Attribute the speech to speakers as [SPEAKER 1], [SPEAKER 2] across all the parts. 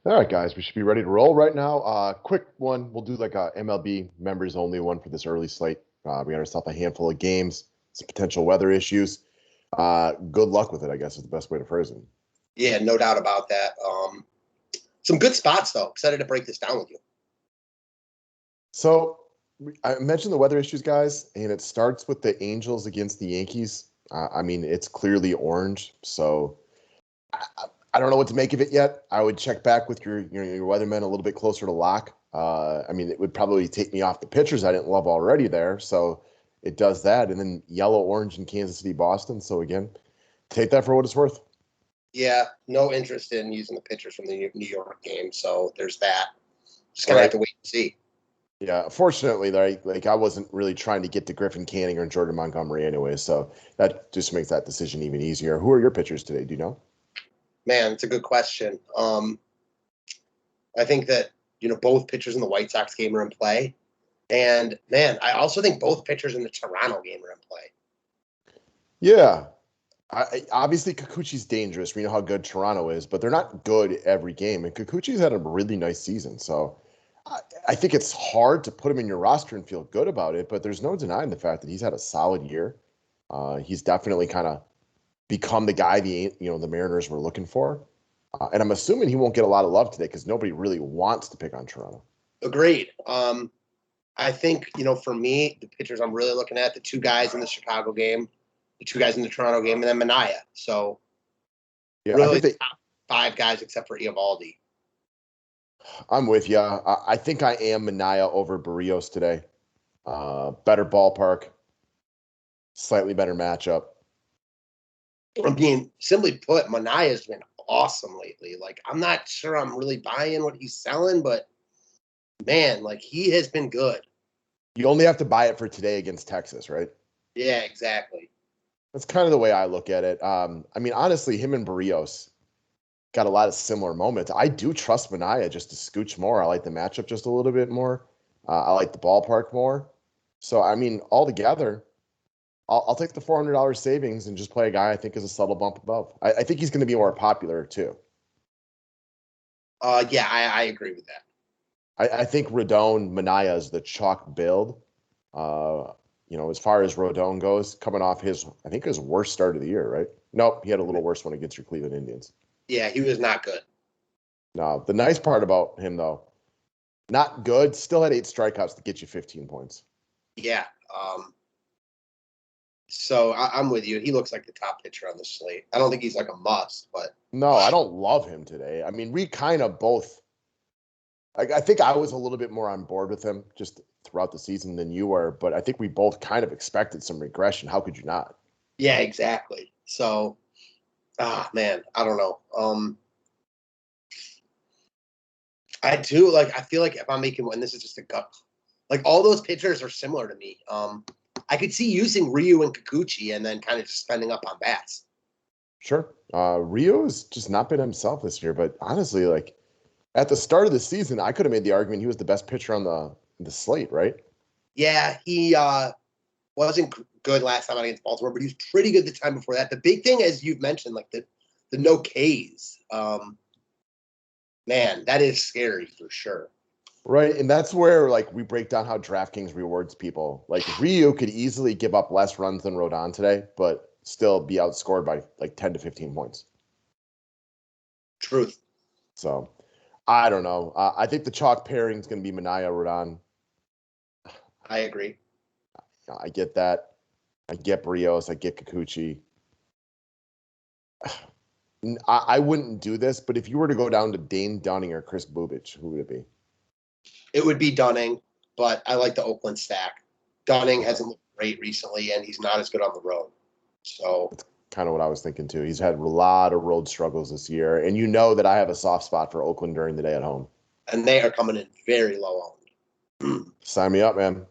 [SPEAKER 1] All right, guys, we should be ready to roll right now. Quick one. We'll do like a MLB members only one for this early slate. We got ourselves a handful of games, some potential weather issues. Good luck with it, I guess is the best way to phrase it.
[SPEAKER 2] Yeah, no doubt about that. Some good spots though. Excited to break this down with you.
[SPEAKER 1] So I mentioned the weather issues, guys, and it starts with the Angels against the Yankees. I mean, it's clearly orange, so I, I don't know what to make of it yet. I would check back with your weatherman a little bit closer to lock. I mean, it would probably take me off the pitchers I didn't love already there, so it does that. And then yellow, orange in Kansas City, Boston. So again, take that for what it's worth.
[SPEAKER 2] Yeah, no interest in using the pitchers from the New York game, so there's that. Just
[SPEAKER 1] All
[SPEAKER 2] gonna have
[SPEAKER 1] right.
[SPEAKER 2] to wait and see.
[SPEAKER 1] Yeah, fortunately, like I wasn't really trying to get to Griffin Canning or Jordan Montgomery anyway, so that just makes that decision even easier. Who are your pitchers today? Do you know?
[SPEAKER 2] Man, it's a good question. I think that both pitchers in the White Sox game are in play, and man, I also think both pitchers in the Toronto game are in play.
[SPEAKER 1] Yeah, obviously Kikuchi's dangerous. We know how good Toronto is, but they're not good every game. And Kikuchi's had a really nice season, so I think it's hard to put him in your roster and feel good about it. But there's no denying the fact that he's had a solid year. He's definitely kind of become the guy the Mariners were looking for. And I'm assuming he won't get a lot of love today because nobody really wants to pick on Toronto.
[SPEAKER 2] Agreed. I think for me, the pitchers I'm really looking at the two guys in the Chicago game, the two guys in the Toronto game, and then Mania. So
[SPEAKER 1] Yeah, I
[SPEAKER 2] really,
[SPEAKER 1] think
[SPEAKER 2] the top five guys except for Eovaldi.
[SPEAKER 1] I'm with you. I think I am Mania over Barrios today. Better ballpark, slightly better matchup.
[SPEAKER 2] I mean, simply put, Manaya's been awesome lately. Like, I'm not sure I'm really buying what he's selling, but man, like he has been good.
[SPEAKER 1] You only have to buy it for today against Texas, right?
[SPEAKER 2] Yeah, exactly.
[SPEAKER 1] That's kind of the way I look at it. I mean, honestly, him and Barrios got a lot of similar moments. I do trust Mania just to scooch more. I like the matchup just a little bit more. I like the ballpark more. So, I mean, altogether, I'll take the $400 savings and just play a guy I think is a subtle bump above. I think he's going to be more popular too.
[SPEAKER 2] Yeah, I agree with that.
[SPEAKER 1] I think Rodon Mania is the chalk build. As far as Rodon goes, coming off I think his worst start of the year, right? Nope, he had a little worse one against your Cleveland Indians.
[SPEAKER 2] Yeah, he was not good.
[SPEAKER 1] No, the nice part about him though, not good, still had 8 strikeouts to get you 15 points.
[SPEAKER 2] Yeah. So I'm with you. He looks like the top pitcher on the slate. I don't think he's like a must, but
[SPEAKER 1] No, I don't love him today. I mean, we kind of both. I think I was a little bit more on board with him just throughout the season than you were, but I think we both kind of expected some regression. How could you not?
[SPEAKER 2] yeah, exactly. So, man, I don't know. I do like. I feel like if I'm making one, this is just a gut. Like all those pitchers are similar to me. I could see using Ryu and Kikuchi and then kind of just spending up on bats.
[SPEAKER 1] Sure. Rio has just not been himself this year, but honestly, like at the start of the season, I could have made the argument he was the best pitcher on the slate, right?
[SPEAKER 2] Yeah, he wasn't good last time out against Baltimore, but he was pretty good the time before that. The big thing, as you've mentioned, like the no Ks. Man, that is scary for sure.
[SPEAKER 1] Right. And that's where like we break down how DraftKings rewards people. Like Ryu could easily give up less runs than Rodon today, but still be outscored by like 10 to 15 points.
[SPEAKER 2] Truth.
[SPEAKER 1] So I don't know. I think the chalk pairing is going to be Mania Rodon.
[SPEAKER 2] I agree.
[SPEAKER 1] I get that. I get Brios. I get Kikuchi. I wouldn't do this, but if you were to go down to Dane Dunning or Chris Bubich, who would it be?
[SPEAKER 2] It would be Dunning, but I like the Oakland stack. Dunning
[SPEAKER 1] Okay.
[SPEAKER 2] hasn't looked great recently, and he's not as good on the road. So,
[SPEAKER 1] Kind of what I was thinking too. He's had a lot of road struggles this year, and you know that I have a soft spot for Oakland during the day at home.
[SPEAKER 2] and they are coming in very low owned.
[SPEAKER 1] Sign me up, man.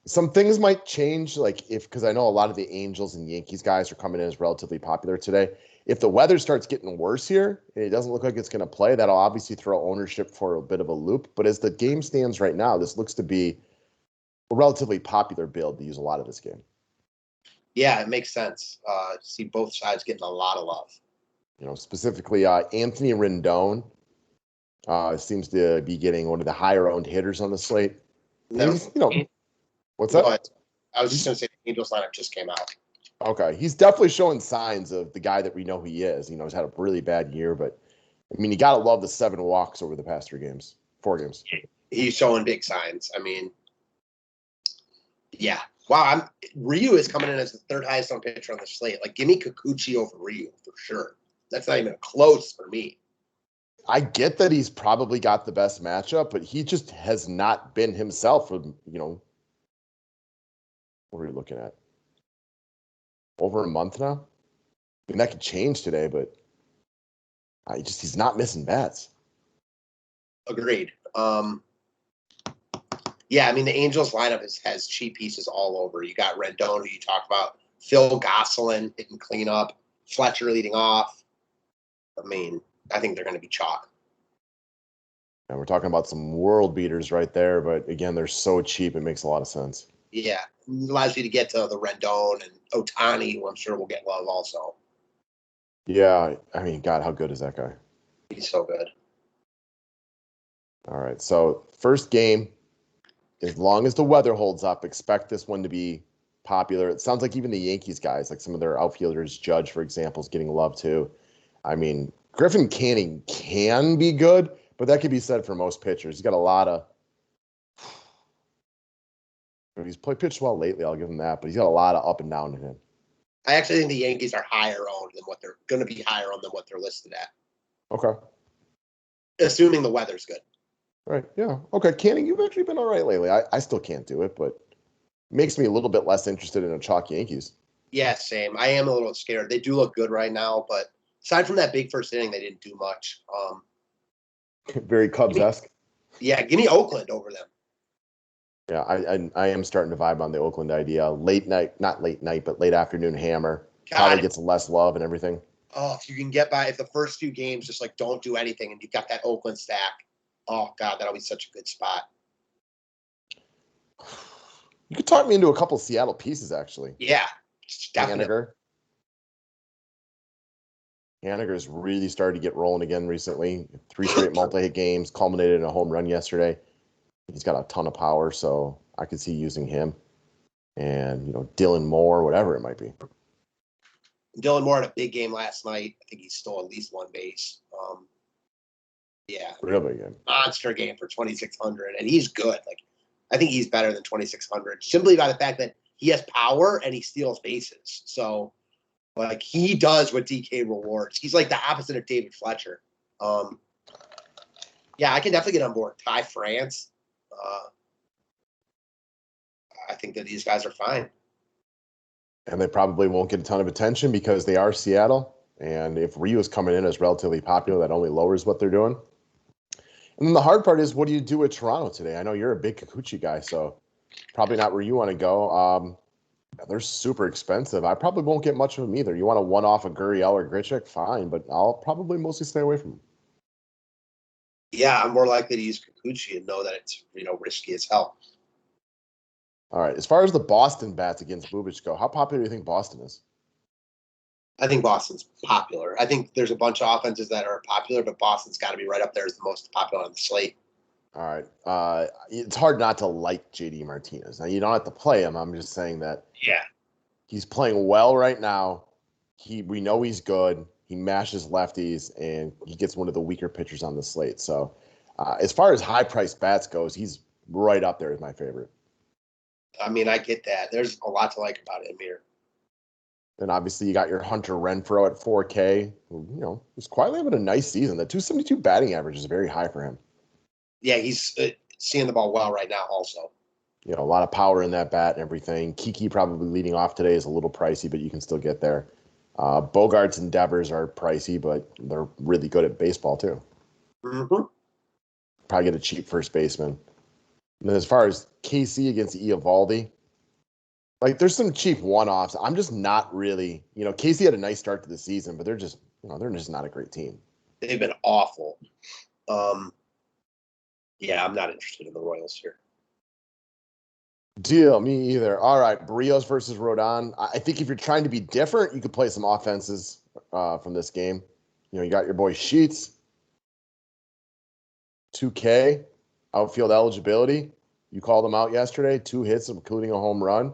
[SPEAKER 1] Some things might change, like because I know a lot of the Angels and Yankees guys are coming in as relatively popular today. If the weather starts getting worse here and it doesn't look like it's going to play, that'll obviously throw ownership for a bit of a loop. But as the game stands right now, this looks to be a relatively popular build to use a lot of this game.
[SPEAKER 2] Yeah, it makes sense. See both sides getting a lot of love.
[SPEAKER 1] Specifically Anthony Rendon. Seems to be getting one of the higher owned hitters on the slate. And
[SPEAKER 2] No,
[SPEAKER 1] he's, what's
[SPEAKER 2] go
[SPEAKER 1] that?
[SPEAKER 2] ahead. I was just going to say the Angels lineup just came out.
[SPEAKER 1] Okay. He's definitely showing signs of the guy that we know he is. He's had a really bad year, but I mean, you got to love the 7 walks over the past 4 games.
[SPEAKER 2] He's showing big signs. I mean, yeah. Wow. Ryu is coming in as the 3rd highest owned pitcher on the slate. Like, give me Kikuchi over Ryu for sure. That's not even close for me.
[SPEAKER 1] I get that he's probably got the best matchup, but he just has not been himself. What are we looking at? Over a month now? I mean, that could change today, but he's not missing bats.
[SPEAKER 2] Agreed. Yeah, I mean, the Angels lineup has cheap pieces all over. You got Rendon, who you talked about, Phil Gosselin hitting cleanup, Fletcher leading off. I mean, I think they're going to be chalk.
[SPEAKER 1] And we're talking about some world beaters right there, but again, they're so cheap, it makes a lot of sense.
[SPEAKER 2] Yeah, it allows you to get to the Rendon and Ohtani, who I'm sure will get love also.
[SPEAKER 1] Yeah, I mean, God, how good is that guy?
[SPEAKER 2] He's so good.
[SPEAKER 1] All right, so first game, as long as the weather holds up, expect this one to be popular. It sounds like even the Yankees guys, like some of their outfielders, Judge, for example, is getting love too. I mean, Griffin Canning can be good, but that could be said for most pitchers. He's got a lot of. He's pitched well lately, I'll give him that, but he's got a lot of up and down in him.
[SPEAKER 2] I actually think the Yankees are higher owned than what they're going to be higher owned than what they're listed at.
[SPEAKER 1] Okay.
[SPEAKER 2] Assuming the weather's good.
[SPEAKER 1] Right. Yeah. Okay. Canning, you've actually been all right lately. I still can't do it, but it makes me a little bit less interested in a chalk Yankees.
[SPEAKER 2] Yeah, same. I am a little scared. They do look good right now, but aside from that big first inning, they didn't do much.
[SPEAKER 1] Very Cubs-esque.
[SPEAKER 2] Yeah, give me Oakland over them.
[SPEAKER 1] Yeah, I am starting to vibe on the Oakland idea. Late night, not late night, but late afternoon hammer.
[SPEAKER 2] God.
[SPEAKER 1] Probably gets less love and everything.
[SPEAKER 2] Oh, if you can get by, if the first 2 games just like don't do anything and you've got that Oakland stack, oh God, that'll be such a good spot.
[SPEAKER 1] You could talk me into a couple Seattle pieces, actually.
[SPEAKER 2] Yeah, definitely.
[SPEAKER 1] Haniger's really started to get rolling again recently. 3 straight multi-hit games, culminated in a home run yesterday. He's got a ton of power, so I could see using him. And, Dylan Moore, whatever it might be.
[SPEAKER 2] Dylan Moore had a big game last night. I think he stole at least 1 base. Yeah.
[SPEAKER 1] Real big game.
[SPEAKER 2] Monster game for 2,600. And he's good. Like, I think he's better than 2,600 simply by the fact that he has power and he steals bases. So, like, he does what DK rewards. He's like the opposite of David Fletcher. Yeah, I can definitely get on board. Ty France. I think that these guys are fine.
[SPEAKER 1] And they probably won't get a ton of attention because they are Seattle. And if Ryu is coming in as relatively popular, that only lowers what they're doing. And then the hard part is, what do you do with Toronto today? I know you're a big Kikuchi guy, so probably not where you want to go. They're super expensive. I probably won't get much of them either. You want to one-off a Gurriel or Grichuk? Fine, but I'll probably mostly stay away from them.
[SPEAKER 2] Yeah, I'm more likely to use Kikuchi and know that it's, risky as hell.
[SPEAKER 1] All right. As far as the Boston bats against Bubic go, how popular do you think Boston is?
[SPEAKER 2] I think Boston's popular. I think there's a bunch of offenses that are popular, but Boston's got to be right up there as the most popular on the slate.
[SPEAKER 1] All right. It's hard not to like JD Martinez. Now, you don't have to play him. I'm just saying that he's playing well right now. We know he's good. He mashes lefties, and he gets one of the weaker pitchers on the slate. So as far as high-priced bats goes, he's right up there as my favorite.
[SPEAKER 2] I mean, I get that. There's a lot to like about him here.
[SPEAKER 1] Then obviously you got your Hunter Renfroe at 4K. He's quietly having a nice season. The 272 batting average is very high for him.
[SPEAKER 2] Yeah, he's seeing the ball well right now also.
[SPEAKER 1] A lot of power in that bat and everything. Kiki probably leading off today is a little pricey, but you can still get there. Bogarts and Devers are pricey, but they're really good at baseball too.
[SPEAKER 2] Mm-hmm.
[SPEAKER 1] Probably get a cheap first baseman. And then as far as KC against Eovaldi, like there's some cheap one-offs. I'm just not really, KC had a nice start to the season, but they're just not a great team.
[SPEAKER 2] They've been awful. Yeah, I'm not interested in the Royals here.
[SPEAKER 1] Deal, me either. All right, Barrios versus Rodon. I think if you're trying to be different, you could play some offenses from this game. You got your boy Sheets. 2K, outfield eligibility. You called him out yesterday. 2 hits, including a home run.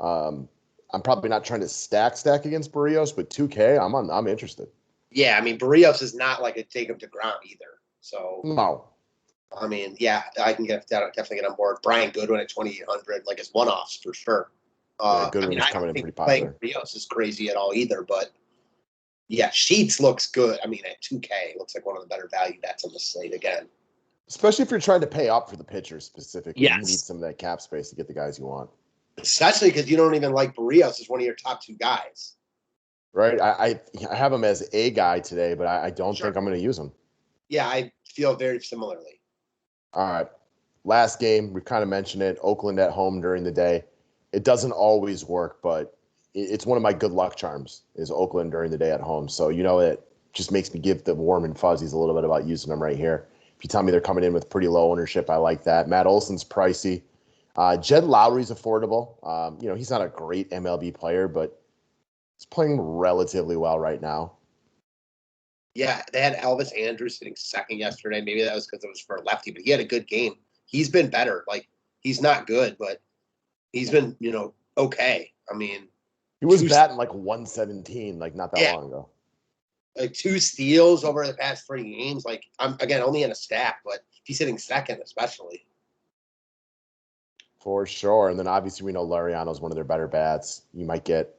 [SPEAKER 1] I'm probably not trying to stack against Barrios, but 2K, I'm interested.
[SPEAKER 2] Yeah, I mean, Barrios is not like a take him to ground either. So,
[SPEAKER 1] No.
[SPEAKER 2] I mean, yeah, I can definitely get on board. Brian Goodwin at 2,800, like his one-offs for sure.
[SPEAKER 1] Yeah, Goodwin's
[SPEAKER 2] I
[SPEAKER 1] coming
[SPEAKER 2] don't
[SPEAKER 1] in
[SPEAKER 2] think
[SPEAKER 1] pretty
[SPEAKER 2] playing
[SPEAKER 1] popular.
[SPEAKER 2] Barrios is crazy at all either, but yeah, Sheets looks good. I mean, at 2K, looks like one of the better value bets on the slate again.
[SPEAKER 1] Especially if you're trying to pay up for the pitchers specifically.
[SPEAKER 2] Yes.
[SPEAKER 1] You need some of that cap space to get the guys you want.
[SPEAKER 2] Especially because you don't even like Barrios as one of your top 2 guys.
[SPEAKER 1] Right? I have him as a guy today, but I don't think I'm going to use him.
[SPEAKER 2] Yeah, I feel very similarly.
[SPEAKER 1] All right. Last game, we've kind of mentioned it. Oakland at home during the day. It doesn't always work, but it's one of my good luck charms is Oakland during the day at home. So, it just makes me give the warm and fuzzies a little bit about using them right here. If you tell me they're coming in with pretty low ownership, I like that. Matt Olson's pricey. Jed Lowry's affordable. He's not a great MLB player, but he's playing relatively well right now.
[SPEAKER 2] Yeah, they had Elvis Andrus hitting second yesterday. Maybe that was because it was for a lefty, but he had a good game. He's been better. Like, he's not good, but he's been, okay. I mean,
[SPEAKER 1] he was batting like 117, like not that long ago.
[SPEAKER 2] Like 2 steals over the past 3 games. Like, I'm again only in a stack, but he's hitting second, especially.
[SPEAKER 1] For sure. And then obviously we know Laureano's one of their better bats. You might get,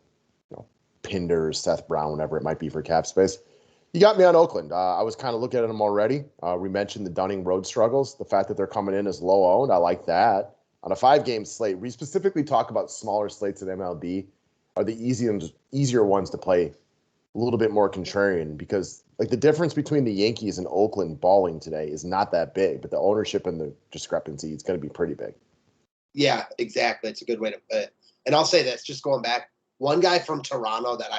[SPEAKER 1] Pinder, Seth Brown, whatever it might be for cap space. You got me on Oakland. I was kind of looking at them already. We mentioned the Dunning road struggles. The fact that they're coming in as low owned, I like that. On a 5-game slate, we specifically talk about smaller slates at MLB are the easier ones to play a little bit more contrarian because like the difference between the Yankees and Oakland balling today is not that big, but the ownership and the discrepancy is going to be pretty big.
[SPEAKER 2] Yeah, exactly. It's a good way to put it. And I'll say this, just going back, one guy from Toronto that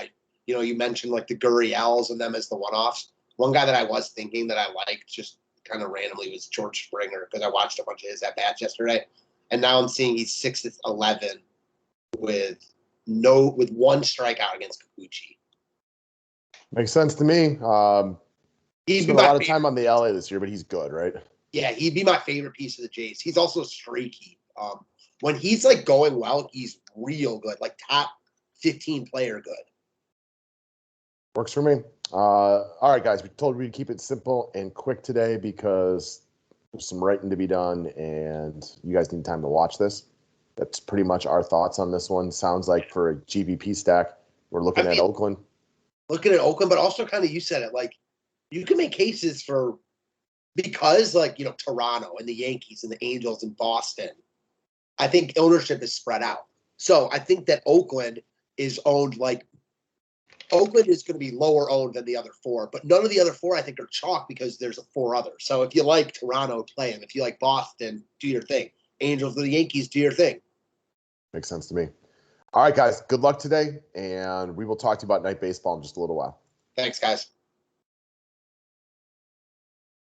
[SPEAKER 2] you mentioned like the Gurriels and them as the one-offs. One guy that I was thinking that I liked just kind of randomly was George Springer because I watched a bunch of his at-bats yesterday. And now I'm seeing he's 6-11 with 1 strikeout against Kikuchi.
[SPEAKER 1] Makes sense to me. He's spent a lot of time on the LA this year, but he's good, right?
[SPEAKER 2] Yeah, he'd be my favorite piece of the Jays. He's also streaky. When he's like going well, he's real good, like top 15 player good.
[SPEAKER 1] Works for me. All right, guys, we told you to keep it simple and quick today because there's some writing to be done and you guys need time to watch this. That's pretty much our thoughts on this one. Sounds like for a GVP stack, we're looking at Oakland.
[SPEAKER 2] Looking at Oakland, but also kind of you said it, like you can make cases for because like, Toronto and the Yankees and the Angels and Boston, I think ownership is spread out. So I think that Oakland is owned Oakland is going to be lower owned than the other 4, but none of the other 4 I think are chalk because there's 4 others. So if you like Toronto, play them. If you like Boston, do your thing. Angels or the Yankees, do your thing.
[SPEAKER 1] Makes sense to me. All right, guys, good luck today, and we will talk to you about night baseball in just a little while.
[SPEAKER 2] Thanks, guys.